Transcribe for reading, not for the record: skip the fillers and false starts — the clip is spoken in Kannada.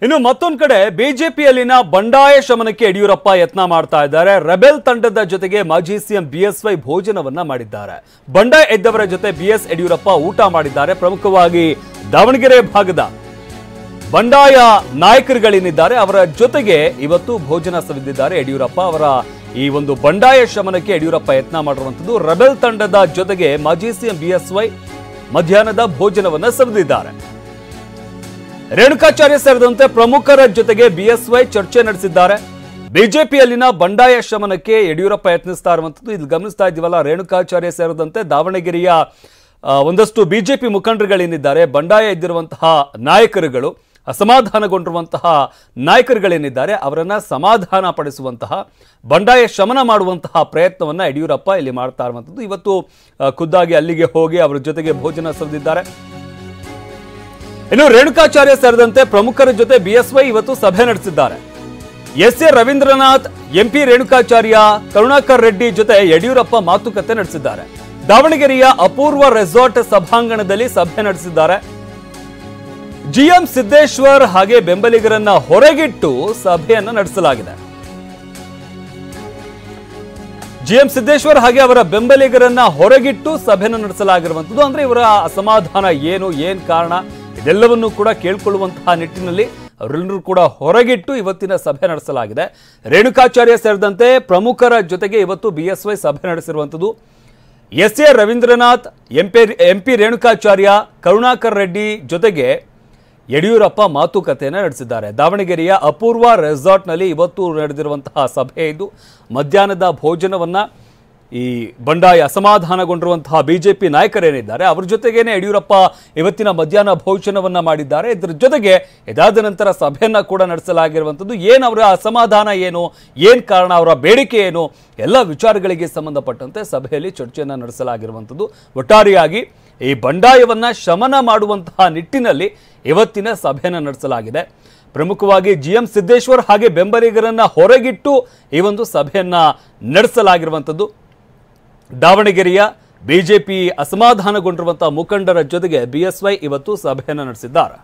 ಇನ್ನು ಮತ್ತೊಂದು ಕಡೆ ಬಿಜೆಪಿಯಲ್ಲಿನ ಬಂಡಾಯ ಶಮನಕ್ಕೆ ಯಡಿಯೂರಪ್ಪ ಯತ್ನ ಮಾಡ್ತಾ ಇದ್ದಾರೆ. ರೆಬೆಲ್ ತಂಡದ ಜೊತೆಗೆ ಮಾಜಿ ಸಿಎಂ ಬಿಎಸ್ವೈ ಭೋಜನವನ್ನ ಮಾಡಿದ್ದಾರೆ. ಬಂಡಾಯ ಎದ್ದವರ ಜೊತೆ ಬಿಎಸ್ ಯಡಿಯೂರಪ್ಪ ಊಟ ಮಾಡಿದ್ದಾರೆ. ಪ್ರಮುಖವಾಗಿ ದಾವಣಗೆರೆ ಭಾಗದ ಬಂಡಾಯ ನಾಯಕರುಗಳೇನಿದ್ದಾರೆ ಅವರ ಜೊತೆಗೆ ಇವತ್ತು ಭೋಜನ ಸವಿದಿದ್ದಾರೆ ಯಡಿಯೂರಪ್ಪ. ಅವರ ಈ ಒಂದು ಬಂಡಾಯ ಶಮನಕ್ಕೆ ಯಡಿಯೂರಪ್ಪ ಯತ್ನ ಮಾಡಿರುವಂತದ್ದು. ರೆಬೆಲ್ ತಂಡದ ಜೊತೆಗೆ ಮಾಜಿ ಸಿಎಂ ಬಿಎಸ್ವೈ ಮಧ್ಯಾಹ್ನದ ಭೋಜನವನ್ನ ಸವಿದಿದ್ದಾರೆ. ರೇಣುಕಾಚಾರ್ಯ ಸೇರಿದಂತೆ ಪ್ರಮುಖರ ಜೊತೆಗೆ ಬಿಎಸ್ವೈ ಚರ್ಚೆ ನಡೆಸಿದ್ದಾರೆ. ಬಿಜೆಪಿಯಲ್ಲಿನ ಬಂಡಾಯ ಶಮನಕ್ಕೆ ಯಡಿಯೂರಪ್ಪ ಯತ್ನಿಸ್ತಾ ಇರುವಂತದ್ದು ಇಲ್ಲಿ ಗಮನಿಸ್ತಾ ಇದ್ದೀವಲ್ಲ. ರೇಣುಕಾಚಾರ್ಯ ಸೇರಿದಂತೆ ದಾವಣಗೆರೆಯ ಒಂದಷ್ಟು ಬಿಜೆಪಿ ಮುಖಂಡರುಗಳೇನಿದ್ದಾರೆ, ಬಂಡಾಯ ಇದ್ದಿರುವಂತಹ ನಾಯಕರುಗಳು, ಅಸಮಾಧಾನಗೊಂಡಿರುವಂತಹ ನಾಯಕರುಗಳೇನಿದ್ದಾರೆ ಅವರನ್ನ ಸಮಾಧಾನ ಪಡಿಸುವಂತಹ, ಬಂಡಾಯ ಶಮನ ಮಾಡುವಂತಹ ಪ್ರಯತ್ನವನ್ನ ಯಡಿಯೂರಪ್ಪ ಇಲ್ಲಿ ಮಾಡ್ತಾ ಇರುವಂತದ್ದು. ಇವತ್ತು ಖುದ್ದಾಗಿ ಅಲ್ಲಿಗೆ ಹೋಗಿ ಅವರ ಜೊತೆಗೆ ಭೋಜನ ಸವಿದಿದ್ದಾರೆ. ಇನ್ನು ರೇಣುಕಾಚಾರ್ಯ ಸೇರಿದಂತೆ ಪ್ರಮುಖರ ಜೊತೆ ಬಿಎಸ್ವೈ ಇವತ್ತು ಸಭೆ ನಡೆಸಿದ್ದಾರೆ. ಎಸ್.ಎ. ರವೀಂದ್ರನಾಥ್, ಎಂಪಿ ರೇಣುಕಾಚಾರ್ಯ, ಕರುಣಾಕರ್ ರೆಡ್ಡಿ ಜೊತೆ ಯಡಿಯೂರಪ್ಪ ಮಾತುಕತೆ ನಡೆಸಿದ್ದಾರೆ. ದಾವಣಗೆರೆಯ ಅಪೂರ್ವ ರೆಸಾರ್ಟ್ ಸಭಾಂಗಣದಲ್ಲಿ ಸಭೆ ನಡೆಸಿದ್ದಾರೆ. ಜಿಎಂ ಸಿದ್ದೇಶ್ವರ್ ಹಾಗೆ ಬೆಂಬಲಿಗರನ್ನ ಹೊರಗಿಟ್ಟು ಸಭೆಯನ್ನ ನಡೆಸಲಾಗಿದೆ. ಜಿಎಂ ಸಿದ್ದೇಶ್ವರ್ ಹಾಗೆ ಅವರ ಬೆಂಬಲಿಗರನ್ನ ಹೊರಗಿಟ್ಟು ಸಭೆಯನ್ನು ನಡೆಸಲಾಗಿರುವಂತದ್ದು. ಅಂದ್ರೆ ಇವರ ಅಸಮಾಧಾನ ಏನ್ ಕಾರಣ ಇದೆಲ್ಲವನ್ನೂ ಕೂಡ ಕೇಳಿಕೊಳ್ಳುವಂತಹ ನಿಟ್ಟಿನಲ್ಲಿ ಅವರೆಲ್ಲರೂ ಕೂಡ ಹೊರಗಿಟ್ಟು ಇವತ್ತಿನ ಸಭೆ ನಡೆಸಲಾಗಿದೆ. ರೇಣುಕಾಚಾರ್ಯ ಸೇರಿದಂತೆ ಪ್ರಮುಖರ ಜೊತೆಗೆ ಇವತ್ತು ಬಿಎಸ್ವೈ ಸಭೆ ನಡೆಸಿರುವಂತದ್ದು. ಎಸ್.ಎ. ರವೀಂದ್ರನಾಥ್, ಎಂಪಿ ರೇಣುಕಾಚಾರ್ಯ, ಕರುಣಾಕರ್ ರೆಡ್ಡಿ ಜೊತೆಗೆ ಯಡಿಯೂರಪ್ಪ ಮಾತುಕತೆಯನ್ನು ನಡೆಸಿದ್ದಾರೆ. ದಾವಣಗೆರೆಯ ಅಪೂರ್ವ ರೆಸಾರ್ಟ್ನಲ್ಲಿ ಇವತ್ತು ನಡೆದಿರುವಂತಹ ಸಭೆ ಇದು. ಮಧ್ಯಾಹ್ನದ ಭೋಜನವನ್ನ ಈ ಬಂಡಾಯ ಅಸಮಾಧಾನಗೊಂಡಿರುವಂತಹ ಬಿಜೆಪಿ ನಾಯಕರೇನಿದ್ದಾರೆ ಅವರ ಜೊತೆಗೇನೆ ಯಡಿಯೂರಪ್ಪ ಇವತ್ತಿನ ಮಧ್ಯಾಹ್ನ ಭೋಜನವನ್ನ ಮಾಡಿದ್ದಾರೆ. ಇದರ ಜೊತೆಗೆ ಇದಾದ ನಂತರ ಸಭೆಯನ್ನ ಕೂಡ ನಡೆಸಲಾಗಿರುವಂಥದ್ದು. ಅವರ ಅಸಮಾಧಾನ ಏನ್ ಕಾರಣ, ಅವರ ಬೇಡಿಕೆ ಏನು, ಎಲ್ಲ ವಿಚಾರಗಳಿಗೆ ಸಂಬಂಧಪಟ್ಟಂತೆ ಸಭೆಯಲ್ಲಿ ಚರ್ಚೆಯನ್ನ ನಡೆಸಲಾಗಿರುವಂಥದ್ದು. ಒಟ್ಟಾರೆಯಾಗಿ ಈ ಬಂಡಾಯವನ್ನ ಶಮನ ಮಾಡುವಂತಹ ನಿಟ್ಟಿನಲ್ಲಿ ಇವತ್ತಿನ ಸಭೆಯನ್ನ ನಡೆಸಲಾಗಿದೆ. ಪ್ರಮುಖವಾಗಿ ಜಿಎಂ ಸಿದ್ದೇಶ್ವರ್ ಹಾಗೆ ಬೆಂಬಲಿಗರನ್ನ ಹೊರಗಿಟ್ಟು ಈ ಒಂದು ಸಭೆಯನ್ನ ನಡೆಸಲಾಗಿರುವಂಥದ್ದು. ದಾವಣಗೆರೆಯ ಬಿಜೆಪಿ ಅಸಮಾಧಾನಗೊಂಡಿರುವಂತಹ ಮುಖಂಡರ ಜೊತೆಗೆ ಬಿಎಸ್ವೈ ಇವತ್ತು ಸಭೆಯನ್ನು ನಡೆಸಿದ್ದಾರೆ.